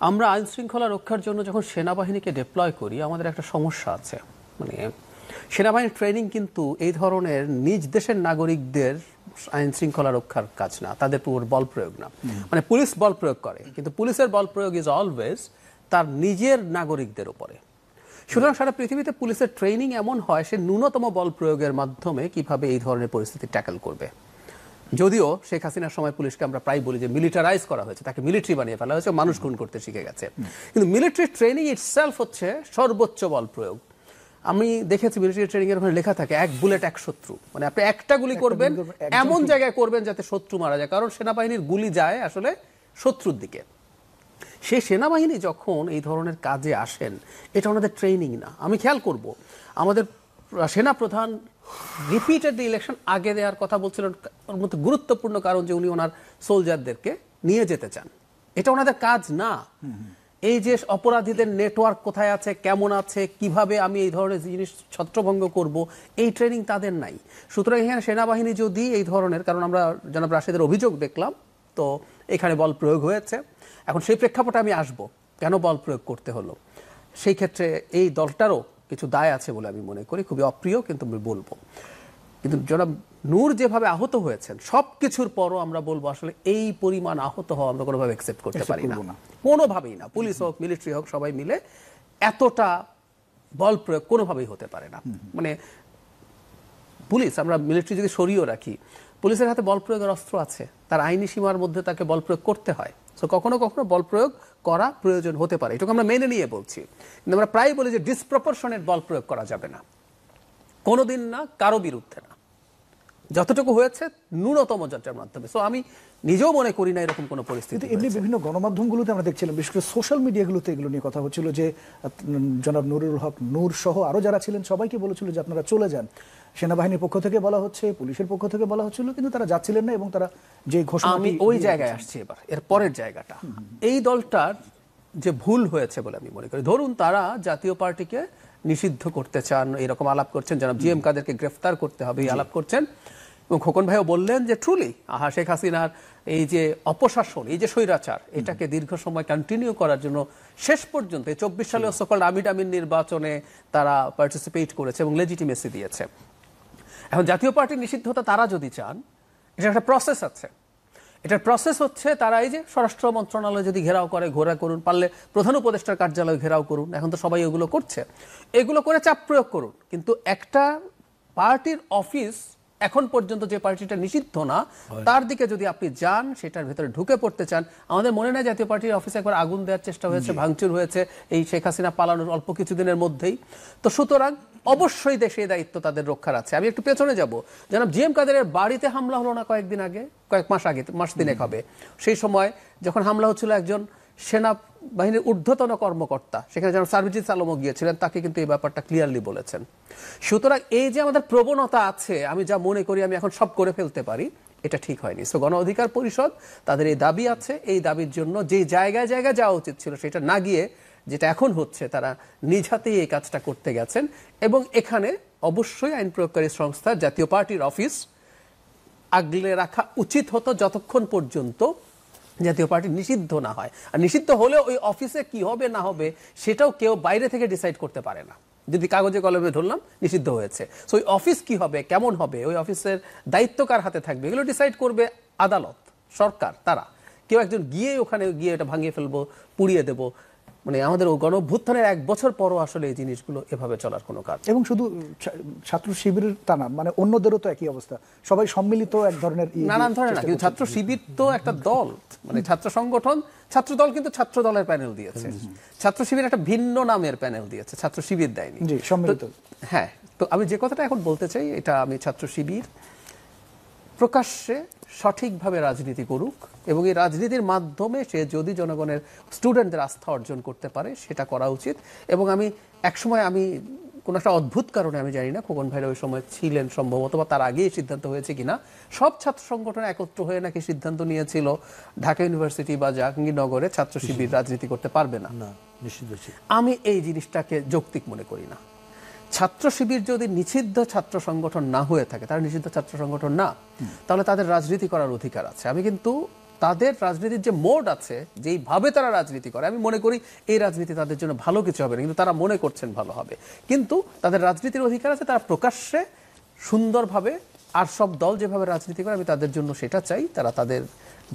আমরা আইন শৃঙ্খলা রক্ষার জন্য যখন সেনাবাহিনীকে ডিপ্লয় করি আমাদের একটা সমস্যা আছে। মানে সেনাবাহিনীর ট্রেনিং কিন্তু এই ধরনের নিজ দেশের নাগরিকদের আইন শৃঙ্খলা রক্ষার কাজ না, তাদের পুরো বল প্রয়োগ না। মানে পুলিশ বল প্রয়োগ করে, কিন্তু পুলিশের বল প্রয়োগ ইজ অলওয়েজ তার নিজের নাগরিকদের উপরে। সুতরাং সারা পৃথিবীতে পুলিশের ট্রেনিং এমন হয় সে ন্যূনতম বল প্রয়োগের মাধ্যমে কিভাবে এই ধরনের পরিস্থিতি ট্যাকল করবে। যদিও শেখ হাসিনার সময় পুলিশকে আমরা প্রায় বলি যে মিলিটারাইজ করা হয়েছে, তাকে মিলিটারি বানিয়ে ফেলা হয়েছে, মানুষ খুন করতে শিখে গেছে। কিন্তু মিলিটারি ট্রেনিং ইটসেলফ হচ্ছে সর্বোচ্চ বল প্রয়োগ। আমি দেখেছি মিলিটারি ট্রেনিং এর ওখানে লেখা থাকে 1 বুলেট 1 শত্রু। মানে আপনি একটা গুলি করবেন এমন জায়গায় করবেন যাতে শত্রু মারা যায়, কারণ সেনাবাহিনীর গুলি যায় আসলে শত্রুর দিকে। সেই সেনাবাহিনী যখন এই ধরনের কাজে আসেন, এটা ওনাদের ট্রেনিং না। আমি খেয়াল করব আমাদের সেনা প্রধান রিপিটেডলি ইলেকশন আগে দেওয়ার কথা বলছিলেন, ওর মধ্যে গুরুত্বপূর্ণ কারণ যে উনি ওনার সোলজারদেরকে নিয়ে যেতে চান। এটা ওনাদের কাজ না। এই যে অপরাধীদের নেটওয়ার্ক কোথায় আছে, কেমন আছে, কিভাবে আমি এই ধরনের জিনিস ছত্রভঙ্গ করব, এই ট্রেনিং তাদের নাই। সুতরাং এখানে সেনাবাহিনী যদি এই ধরনের, কারণ আমরা জনাব রাশেদের অভিযোগ দেখলাম, তো এখানে বল প্রয়োগ হয়েছে। এখন সেই প্রেক্ষাপটে আমি আসব কেন বল প্রয়োগ করতে হলো। সেই ক্ষেত্রে এই দলটারও কিছু দায় আছে বলে আমি মনে করি, খুবই অপ্রিয় কিন্তু আমি বলবো। কিন্তু জনাব নূর যেভাবে আহত হয়েছেন, সব কিছুর পরও আমরা বলবো আসলে এই পরিমাণ আহত হওয়া আমরা কোনোভাবে অ্যাকসেপ্ট করতে পারি না, কোনোভাবেই না। পুলিশ হোক, মিলিটারি হোক, সবাই মিলে এতটা বল প্রয়োগ কোনোভাবেই হতে পারে না। মানে পুলিশ, আমরা মিলিটারি যদি সরিয়েও রাখি, পুলিশের হাতে বল প্রয়োগের অস্ত্র আছে, তার আইনি সীমার মধ্যে তাকে বল প্রয়োগ করতে হয়। তো কখনো কখনো বল প্রয়োগ করা প্রয়োজন হতে পারে, এটুকু আমরা মেনে নিয়ে বলছি। কিন্তু আমরা প্রায় বলি যে ডিসপ্রপোর্শনেট বল প্রয়োগ করা যাবে না, কোনোদিন না, কারো বিরুদ্ধে না। যতটুকু হয়েছে ন্যূনতম যাত্রার মাধ্যমে। সো আমি নিজেও মনে করি না এরকম কোনো পরিস্থিতি। এমনি বিভিন্ন গণমাধ্যমগুলোতে আমরা দেখছিলাম, বিশেষ করে সোশ্যাল মিডিয়াগুলোতে এগুলো নিয়ে কথা হচ্ছিল যে জনাব নুরুল হক নূর সহ আরো যারা ছিলেন সবাইকে বলেছিল যে আপনারা চলে যান। সেনাবাহিনীর পক্ষ থেকে বলা হচ্ছে, পুলিশের পক্ষ থেকে বলা হচ্ছিল, কিন্তু তারা যাচ্ছিলেন না এবং তারা যে ঘোষণা। আমি ওই জায়গায় আসছি এবার, এর পরের জায়গাটা। এই দলটার যে ভুল হয়েছে বলে আমি মনে করি, ধরুন তারা জাতীয় পার্টিকে নিষিদ্ধ করতে চান, এরকম আলাপ করছেন, জনাব জিএম কাদেরকে গ্রেফতার করতে হবে এই আলাপ করছেন। এবং খোকন ভাইও বললেন যে ট্রুলি শেখ হাসিনার এই যে অপশাসন, এই যে স্বৈরাচার, এটাকে দীর্ঘ সময় কন্টিনিউ করার জন্য শেষ পর্যন্ত 24 সালে সকল আমিন নির্বাচনে তারা পার্টিসিপেট করেছে এবং লেজিটিমেসি দিয়েছে। এখন জাতীয় পার্টির নিষিদ্ধতা তারা যদি চান, এটা একটা প্রসেস আছে। এটার প্রসেস হচ্ছে তারা এই যে স্বরাষ্ট্র মন্ত্রণালয় যদি ঘেরাও করে, ঘোরা করুন, পারলে প্রধান উপদেষ্টার কার্যালয় ঘেরাও করুন, এখন তো সবাই এগুলো করছে, এগুলো করে চাপ প্রয়োগ করুন। কিন্তু একটা পার্টির অফিস, এখন পর্যন্ত যে পার্টিটা নিষিদ্ধ না, তার দিকে যদি আপনি যান, সেটার ভেতরে ঢুকে পড়তে চান, আমাদের মনে নাই জাতীয় পার্টির অফিসে একবার আগুন দেওয়ার চেষ্টা হয়েছে, ভাঙচুর হয়েছে এই শেখ হাসিনা পালানোর অল্প কিছুদিনের মধ্যেই। তো সুতরাং অবশ্যই দেশে দায়িত্ব তাদের রক্ষার আছে। আমি একটু পেছনে যাব, জনাব জিএম কাদেরের বাড়িতে হামলা হলো না কয়েকদিন আগে, কয়েক মাস আগে, মাস তিনেক হবে। সেই সময় যখন হামলা হচ্ছিল, একজন সেনা বাহিনীর ঊর্ধ্বতন কর্মকর্তা, সেখানে যেন সার্জিস আলমও গিয়েছিলেন, তাকে কিন্তু এই ব্যাপারটা ক্লিয়ারলি বলেছেন। সুতরাং এই যে আমাদের প্রবণতা আছে, আমি যা মনে করি আমি এখন সব করে ফেলতে পারি, এটা ঠিক হয়নি। সো গণ অধিকার পরিষদ তাদের এই দাবি আছে, এই দাবির জন্য যে জায়গায় জায়গায় যাওয়া উচিত ছিল সেটা না গিয়ে যেটা এখন হচ্ছে, তারা নিজ হাতেই এই কাজটা করতে গেছেন। এবং এখানে অবশ্যই আইন প্রয়োগকারী সংস্থা জাতীয় পার্টির অফিস আগলে রাখা উচিত হতো যতক্ষণ পর্যন্ত জাতীয় পার্টি নিষিদ্ধ না হয়। আর নিষিদ্ধ হলেও ওই অফিসে কি হবে না হবে সেটাও কেউ বাইরে থেকে ডিসাইড করতে পারে না। যদি কাগজে কলমে ধরলাম নিষিদ্ধ হয়েছে, সো ওই অফিস কি হবে, কেমন হবে, ওই অফিসের দায়িত্ব কার হাতে থাকবে, এগুলো ডিসাইড করবে আদালত, সরকার। তারা কেউ একজন গিয়ে ওখানে গিয়ে এটা ভাঙিয়ে ফেলবো, পুড়িয়ে দেবো, মানে আমাদের গণঅভ্যুত্থানের 1 বছর পরও আসলে এই জিনিসগুলো এভাবে চলার কোনো কাজ। এবং শুধু ছাত্র শিবিরের তা না, মানে অন্যদেরও তো একই অবস্থা, সবাই সম্মিলিত এক ধরনের নানান ধরনের না, কিন্তু ছাত্র শিবির তো একটা দল, মানে ছাত্র সংগঠন, ছাত্র দল কিন্তু ছাত্র দলের প্যানেল দিয়েছে, ছাত্র শিবির একটা ভিন্ন নামের প্যানেল দিয়েছে, ছাত্র শিবির দেয়নি। জি, সম্মিলিত। হ্যাঁ, তো আমি যে কথাটা এখন বলতে চাই, এটা আমি ছাত্র শিবির প্রকাশ্যে সঠিকভাবে রাজনীতি করুক এবং এই রাজনীতির মাধ্যমে সে যদি জনগণের, স্টুডেন্টদের আস্থা অর্জন করতে পারে, সেটা করা উচিত। এবং আমি একসময়, আমি কোনো একটা অদ্ভুত কারণে, আমি জানি না খোকন ভাইরা ওই সময় ছিলেন সম্ভবত, বা তার আগেই সিদ্ধান্ত হয়েছে কিনা, সব ছাত্র সংগঠন একত্র হয়ে নাকি সিদ্ধান্ত নিয়েছিল ঢাকা ইউনিভার্সিটি বা জাহাঙ্গীরনগরে ছাত্র শিবির রাজনীতি করতে পারবে না। আমি এই জিনিসটাকে যৌক্তিক মনে করি না। ছাত্র শিবির যদি নিষিদ্ধ ছাত্র সংগঠন না হয়ে থাকে, তারা নিষিদ্ধ ছাত্র সংগঠন না, তাহলে তাদের রাজনীতি করার অধিকার আছে। আমি কিন্তু তাদের রাজনীতির যে মোড আছে, যেইভাবে তারা রাজনীতি করে, আমি মনে করি এই রাজনীতি তাদের জন্য ভালো কিছু হবে না, কিন্তু তারা মনে করছেন ভালো হবে। কিন্তু তাদের রাজনীতির অধিকার আছে, তারা প্রকাশ্যে সুন্দরভাবে, আর সব দল যেভাবে রাজনীতি করে আমি তাদের জন্য সেটা চাই, তারা তাদের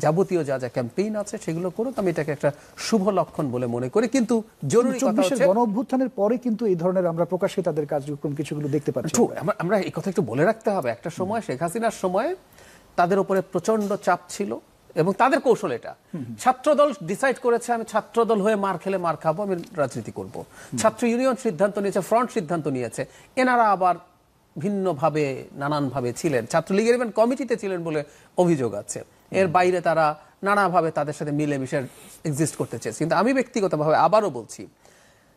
যাবতীয় যা যা ক্যাম্পেইন আছে সেগুলো করুক, আমি এটাকে একটা শুভ লক্ষণ বলে মনে করি। কিন্তু জরুরি কথা হচ্ছে গণ অভ্যুত্থানের পরে কিন্তু এই ধরনের আমরা প্রকাশ্যে তাদের কার্যক্রম কিছুগুলো দেখতে পাচ্ছি। আমরা এই কথা একটু বলে রাখতে হবে, একটা সময় শেখ হাসিনার সময় তাদের উপরে প্রচন্ড চাপ ছিল এবং তাদের কৌশল এটা, ছাত্রদল ডিসাইড করেছে আমি ছাত্রদল হয়ে মার খেলে মার খাবো, আমি রাজনীতি করব। ছাত্র ইউনিয়ন সিদ্ধান্ত নিয়েছে, ফ্রন্ট সিদ্ধান্ত নিয়েছে, এনারা আবার ভিন্নভাবে নানানভাবে ছিলেন, ছাত্রলীগের ইভেন কমিটিতে ছিলেন বলে অভিযোগ আছে। এর বাইরে তারা নানাভাবে তাদের সাথে মিলেমিশে এক্সিস্ট করতে চেয়েছে। কিন্তু আমি ব্যক্তিগতভাবে আবারও বলছি,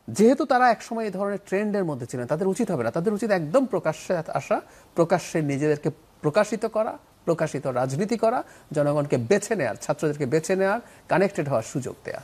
যেহেতু তারা একসময় এই ধরনের ট্রেন্ডের মধ্যে ছিলেন, তাদের উচিত হবে না, তাদের উচিত একদম প্রকাশ্যে আসা, প্রকাশ্যে নিজেদেরকে প্রকাশিত করা, প্রকাশিত রাজনীতি করা, জনগণকে বেছে নেয়ার, ছাত্রদেরকে বেছে নেয়ার, কানেক্টেড হওয়ার সুযোগ দেয়া।